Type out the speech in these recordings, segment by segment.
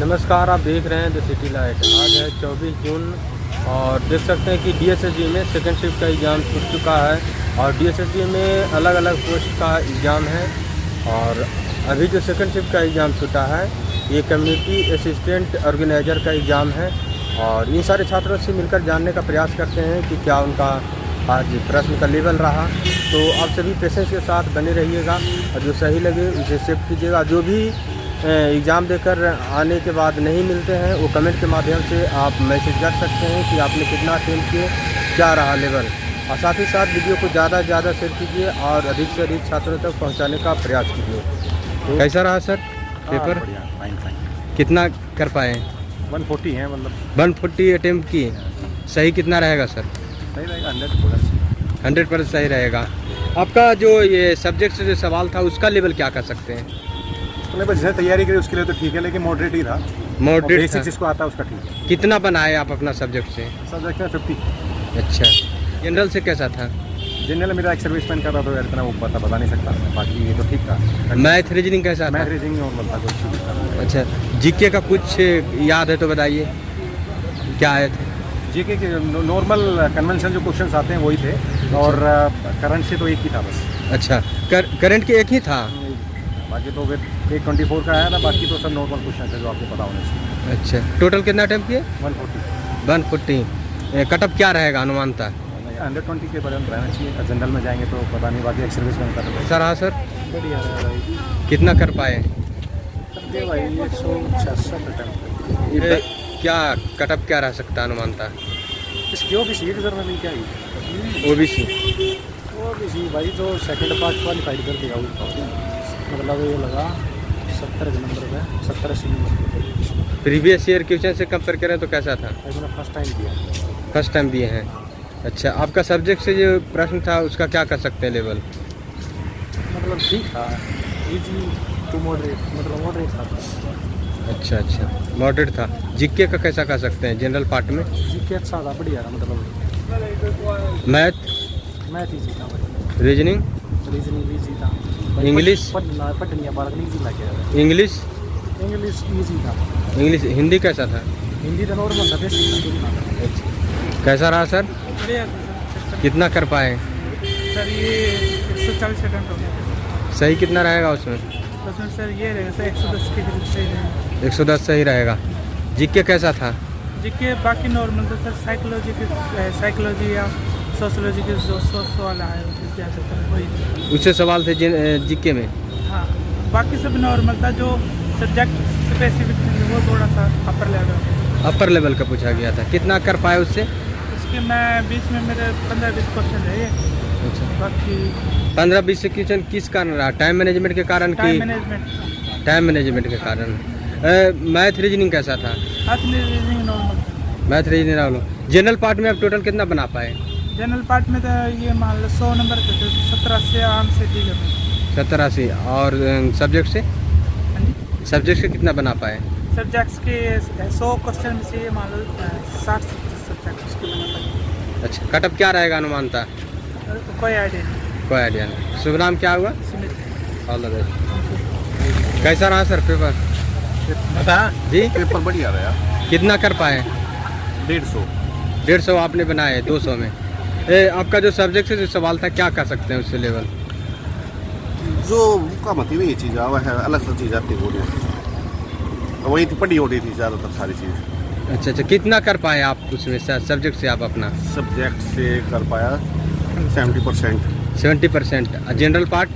नमस्कार, आप देख रहे हैं द सिटी लाइट। आज है 24 जून और देख सकते हैं कि डीएसएसबी में सेकंड शिफ्ट का एग्ज़ाम छूट चुका है और डीएसएसबी में अलग अलग पोस्ट का एग्ज़ाम है। और अभी जो सेकंड शिफ्ट का एग्ज़ाम छूटा है ये कम्युनिटी असिस्टेंट ऑर्गेनाइज़र का एग्ज़ाम है। और इन सारे छात्रों से मिलकर जानने का प्रयास करते हैं कि क्या उनका आज प्रश्न का लेवल रहा। तो आप सभी पेशेंस के साथ बने रहिएगा और जो सही लगे उसे एक्सेप्ट कीजिएगा। जो भी एग्ज़ाम देकर आने के बाद नहीं मिलते हैं वो कमेंट के माध्यम से आप मैसेज कर सकते हैं कि आपने कितना अटेम्प्ट किए, क्या रहा लेवल। और साथ ही साथ वीडियो को ज़्यादा से ज़्यादा शेयर कीजिए और अधिक से अधिक छात्रों तक पहुंचाने का प्रयास कीजिए। तो कैसा रहा सर पेपर? फाइन। कितना कर पाए? 140 है, मतलब 140 अटेम्प्ट किए। सही कितना रहेगा सर? सही रहेगा 100%। 100% सही रहेगा। आपका जो ये सब्जेक्ट से जो सवाल था उसका लेवल क्या कर सकते हैं? तो बस जिसने तैयारी करी उसके लिए तो ठीक है, लेकिन मॉडरेट ही था। मॉडरेट बेसिक जिसको आता है उसका ठीक है। कितना बनाए आप अपना सब्जेक्ट से? सब्जेक्ट है 50। अच्छा, जनरल से कैसा था? जनरल मेरा एक सर्विसमैन कर रहा था, इतना वो बता नहीं सकता, बाकी ये तो ठीक था। मैथ रीजनिंग कैसा था? मैथ रीजनिंग नॉर्मल था, कुछ ठीक था। अच्छा, जीके का कुछ याद है तो बताइए, क्या आए थे? जीके के नॉर्मल कन्वेंशन जो क्वेश्चंस आते हैं वही थे और करंट से तो एक ही था बस। अच्छा, करंट के एक ही था? बाकी तो फिर 124 का आया था, बाकी तो सब नॉर्मल क्वेश्चन थे जो आपको पता होने चाहिए। अच्छा, टोटल कितना अटेम्प्ट किए? 140। कटअप क्या रहेगा अनुमानता? 120 के पर्यंत रहना चाहिए। जनरल में जाएंगे तो पता नहीं, बाकी एक सर्विस में कर कैसा रहा सर? बढ़िया रहा भाई। कितना कर पाए? भाई 166 अटेम्प्ट। क्या कटअप क्या रह सकता है अनुमानता? इसकी ओबीसी जनरल क्या ही ओबीसी ओबीसी भाई तो सेकंड पार्ट क्वालिफाइड कर देगा उसका, मतलब ये लगा 70 के नंबर पे, 70-80 नंबर। प्रीवियस ईयर क्वेश्चन से कंपेयर करें तो कैसा था? मैंने फर्स्ट टाइम दिया। फर्स्ट टाइम दिए हैं। अच्छा, आपका सब्जेक्ट से जो प्रश्न था उसका क्या कर सकते हैं लेवल? मतलब ठीक था, इजी टू मॉडरेट, मतलब मॉडरेट था। अच्छा, मॉडरेट था। जीके का कैसा कर सकते हैं जनरल पार्ट में? जीके अच्छा था, बढ़िया था। मतलब मैथ इजी था, रीजनिंग इजी था। इंग्लिश पढ़निया बारह इजी लगे। इंग्लिश इजी था। इंग्लिश हिंदी कैसा था? हिंदी तो नॉर्मल था, बेसिक था। कैसा रहा सर? बढ़िया था सर। कितना कर पाए? सर ये 140 सेकंड हो गया। सही कितना रहेगा उसमें? उसमें सर ये रहेगा सर 110 के करीब सही रहेगा। 110 सही रहेगा। जीके कैसा था? जीके बाकी नॉर्मल था सर। साइकोलॉजी या सोशोलॉजी के जो सवाल आए वही उससे सवाल थे जीके में? हाँ, बाकी सब नॉर्मल था। जो सब्जेक्ट स्पेसिफिक थे वो थोड़ा सा अपर लेवल का पूछा गया था। कितना कर पाए उससे? उसके मैं बीच में मेरे 15-20 क्वेश्चन है ये। अच्छा, बाकी 15-20 क्वेश्चन किस कारण रहा? टाइम मैनेजमेंट के कारण? टाइम मैनेजमेंट के कारण। मैथ रीजनिंग कैसा था? Math reasoning normal. General part में आप टोटल कितना बना पाए? जनरल पार्ट में तो ये मान लो 100 नंबर के थे, 17 आराम से ठीक है। 17-80। और सब्जेक्ट से? सब्जेक्ट से कितना बना पाए? सब्जेक्ट्स के 100 क्वेश्चन में से मान लो 60 सब्जेक्ट उसके बना पाए। अच्छा, कटअप क्या रहेगा अनुमानता? कोई आइडिया नहीं। शुभ नाम क्या हुआ? सुमित। All the best. कैसा रहा सर पेपर? बता जी, पेपर बढ़िया रहा। कितना कर पाए? 150 आपने बनाए 200 में। आपका जो सब्जेक्ट से जो सवाल था क्या कर सकते हैं उससे लेवल? जो का मतलब वही चीज़ है, अलग सा चीज़ आती है वही थी, पढ़ी हो रही थी ज़्यादातर सारी चीज़। अच्छा, कितना कर पाए आप उसमें सब्जेक्ट से? आप अपना सब्जेक्ट से कर पाया 70%। 70%। General part?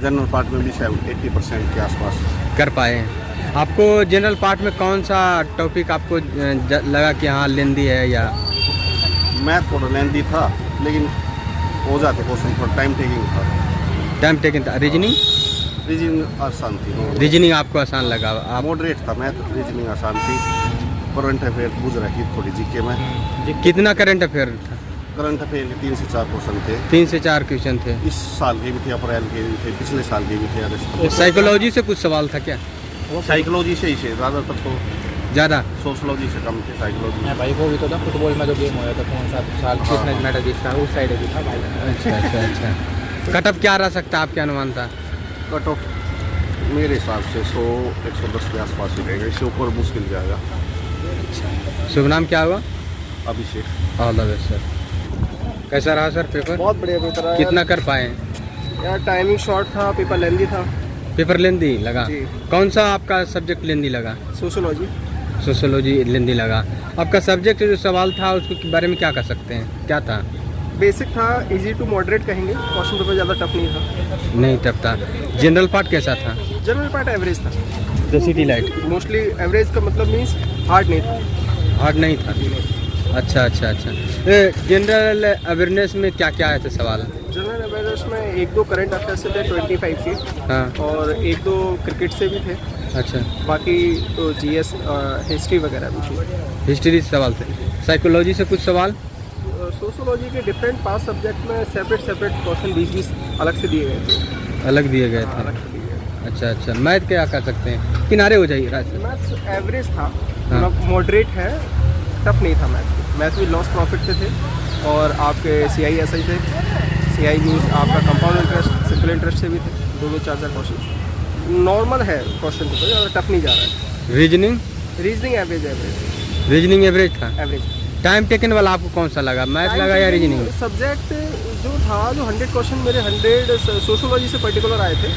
जनरल पार्ट में भी 80% के आसपास कर पाए हैं। आपको जनरल पार्ट में कौन सा टॉपिक आपको लगा कि हाँ लेंदी है? या मैथ थोड़ा लेंदी था, लेकिन हो जाते क्वेश्चन थोड़ा टाइम टेकिंग था। रीजनिंग आसान थी। रीजनिंग आपको आसान लगा? आप मॉडरेट था। मैथ रीजनिंग आसान थी। करंट अफेयर पूछ रही थी थोड़ी जीके में। कितना करंट अफेयर था? करंट अफेयर के 3 से 4 क्वेश्चन थे। 3 से 4 क्वेश्चन थे। इस साल के भी थे, अप्रैल के भी थे, पिछले साल के भी थे। साइकोलॉजी से कुछ सवाल था क्या? साइकोलॉजी से ही से ज़्यादातर तो ज़्यादा। सोशलॉजी से कम थे साइकोलॉजी। भाई वो भी तो था, फुटबॉल में जो गेम होया था कौन सा साल किसने मैटर जीता उस साइड भी था भाई। अच्छा। कटअप क्या रह सकता है आपके अनुमान था? कट ऑफ मेरे हिसाब से 100-110 के आसपास ही रहेगा, इससे ऊपर मुश्किल जाएगा। शुभ नाम क्या हुआ? Abhishek. All the best sir. कैसा रहा सर पेपर? बहुत बढ़िया पेपर है। कितना कर पाए? यार टाइमिंग शॉर्ट था, पेपर लेंदी था। पेपर लेंदी लगा? जी। कौन सा आपका सब्जेक्ट लेंदी लगा? सोशोलॉजी। सोशोलॉजी लेंदी लगा। आपका सब्जेक्ट जो सवाल था उसके बारे में क्या कह सकते हैं, क्या था? बेसिक था, इजी टू मॉडरेट कहेंगे, क्वेश्चन पेपर ज़्यादा टफ नहीं था। नहीं टफ था। जनरल पार्ट कैसा था? जनरल पार्ट एवरेज था। The city light mostly average का मतलब मीन्स हार्ड नहीं था। हार्ड नहीं था। अच्छा अच्छा अच्छा। जनरल अवेयरनेस में क्या क्या आए थे सवाल? जनरल अवेयरनेस में 1-2 करंट अफेयर्स से थे 25 के, हाँ। और 1-2 क्रिकेट से भी थे। अच्छा। बाकी तो जीएस हिस्ट्री वगैरह भी थी। हिस्ट्री से सवाल थे। साइकोलॉजी से कुछ सवाल? सोशोलॉजी के डिफरेंट 5 सब्जेक्ट में सेपरेट क्वेश्चन 20-20 अलग से दिए गए थे। अलग दिए गए थे। अलग से दिए गए। अच्छा अच्छा। मैथ क्या कर सकते हैं? किनारे हो जाइए राज। मैथ्स एवरेज था, हाँ। मतलब मॉडरेट है, टफ नहीं था मैथ भी लॉस प्रॉफिट से थे, और आपके CISI थे। CI मीन्स आपका कंपाउंड इंटरेस्ट, सिंपल इंटरेस्ट से भी थे। 2-2 4-4 क्वेश्चन नॉर्मल है, क्वेश्चन पेपर ज़्यादा टफ नहीं जा रहा है। Reasoning? Reasoning average reasoning average था। एवरेज। टाइम टेकन वाला आपको कौन सा लगा, मैथ लगा या रीजनिंग? सब्जेक्ट जो था, जो 100 क्वेश्चन मेरे 100 सोशोलॉजी से पर्टिकुलर आए थे,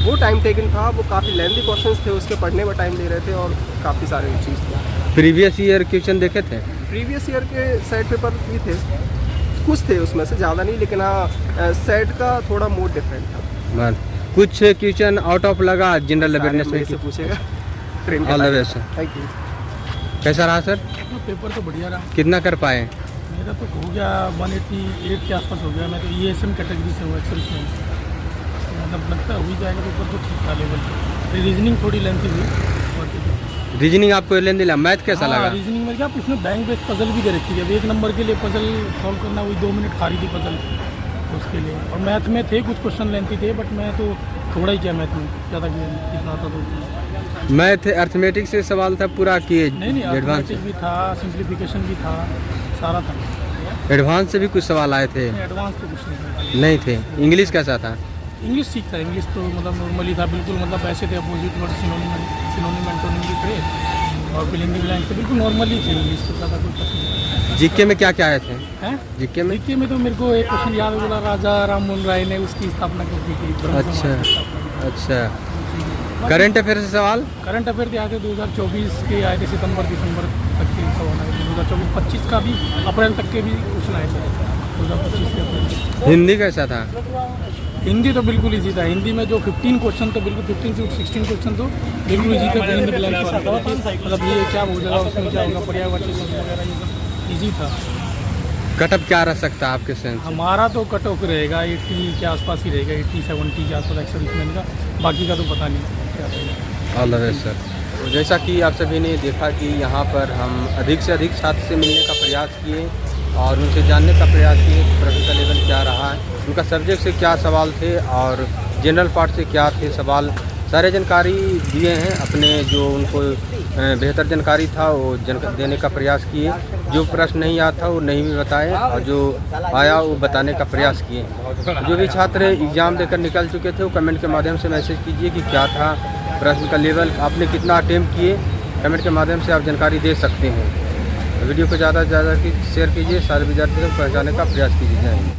वो टाइम टेकन था। वो काफ़ी लेंथी क्वेश्चंस थे, उसके पढ़ने में टाइम ले रहे थे, और काफ़ी सारे चीज़ थे। प्रीवियस ईयर क्वेश्चन देखे थे? प्रीवियस ईयर के सेट पेपर भी थे, कुछ थे उसमें से, ज़्यादा नहीं, लेकिन हाँ सेट का थोड़ा मोड डिफरेंट था। मान कुछ क्वेश्चन आउट ऑफ लगा जनरल अवेयरनेस में? से पूछेगा train all the best. Thank you. कैसा रहा सर? पेपर तो बढ़िया रहा। कितना कर पाए? मेरा तो हो गया 188 के आसपास हो गया। मैं तो ESM कैटेगरी से हूँ, एक्सेल में, मतलब लगता है हो ही जाएगा पेपर तो ठीक था लेवल। रीजनिंग थोड़ी लेंथी हुई। रीजनिंग आपको लेन दिला? मैथ कैसा लगा? रीजनिंग में क्या, उसमें बैंक बेस्ड पजल भी दे रखी है। अब 1 नंबर के लिए पजल सॉल्व करना, वही 2 मिनट खा रही थी पजल उसके लिए। और मैथ में थे कुछ क्वेश्चन लेंथी थे, बट मैं तो थोड़ा ही किया मैथ में, ज़्यादा कितना था तो। मैथ अर्थमेटिक से सवाल था पूरा किए? नहीं एडवांस अर्थमेटिक भी था, सिंप्लीफिकेशन भी था, सारा था। एडवांस से भी कुछ सवाल आए थे? एडवांस तो कुछ नहीं था। नहीं थे। इंग्लिश कैसा था? इंग्लिश ठीक था। इंग्लिश तो मतलब नॉर्मली था बिल्कुल, मतलब ऐसे थे अपोजिट वर्ड, सिनोनिम एंटोनिम भी थे, और फिलिंग द ब्लैंक्स तो बिल्कुल नॉर्मली थी। इंग्लिश तो ज़्यादा कुछ नहीं। जीके में क्या क्या आए थे? हैं जीके में? जीके में तो मेरे को एक क्वेश्चन याद है, बोला राजा राम मोहन राय ने उसकी स्थापना कब की थी? ब्रह्म अच्छा समाज की स्थापना। अच्छा। करंट अफेयर से सवाल? करंट अफेयर के आए थे 2024 के आए थे, सितंबर-दिसंबर तक के सवाल आए थे। 2024-25 का भी, अप्रैल तक के भी क्वेश्चन आए थे 2025 के अप्रैल। हिंदी कैसा था? हिंदी तो बिल्कुल ईजी था। हिंदी में जो 15 क्वेश्चन तो बिल्कुल 15 से 16 क्वेश्चन तो बिल्कुल ईजी थे। फिलिंग द ब्लैंक्स वाला था, मतलब ये क्या हो जाएगा, उसमें क्या होगा, पर्यायवाची वगैरह, ये सब ईजी था। कट ऑफ क्या रह सकता है आपके सेंस? हमारा तो कट ऑफ रहेगा 80 के आसपास ही रहेगा, 80-70 के आसपास एक्सर्विसमैन का। बाकी का तो पता नहीं क्या रहेगा। All the best sir. तो जैसा कि आप सभी ने देखा कि यहाँ पर हम अधिक से अधिक छात्र से मिलने का प्रयास किए और उनसे जानने का प्रयास किए कि प्रश्न का लेवल क्या रहा है, उनका सब्जेक्ट से क्या सवाल थे और जनरल पार्ट से क्या थे सवाल, सारे जानकारी दिए हैं। अपने जो उनको बेहतर जानकारी था वो देने का प्रयास किए। जो प्रश्न नहीं आया था वो नहीं भी बताए, और जो आया वो बताने का प्रयास किए। जो भी छात्र एग्ज़ाम देकर निकल चुके थे वो कमेंट के माध्यम से मैसेज कीजिए कि क्या था प्रश्न का लेवल, आपने कितना अटेम्प्ट किए, कमेंट के माध्यम से आप जानकारी दे सकते हैं। वीडियो को ज़्यादा से ज़्यादा शेयर कीजिए, सारे विद्यार्थियों को पहुँचाने का प्रयास कीजिए।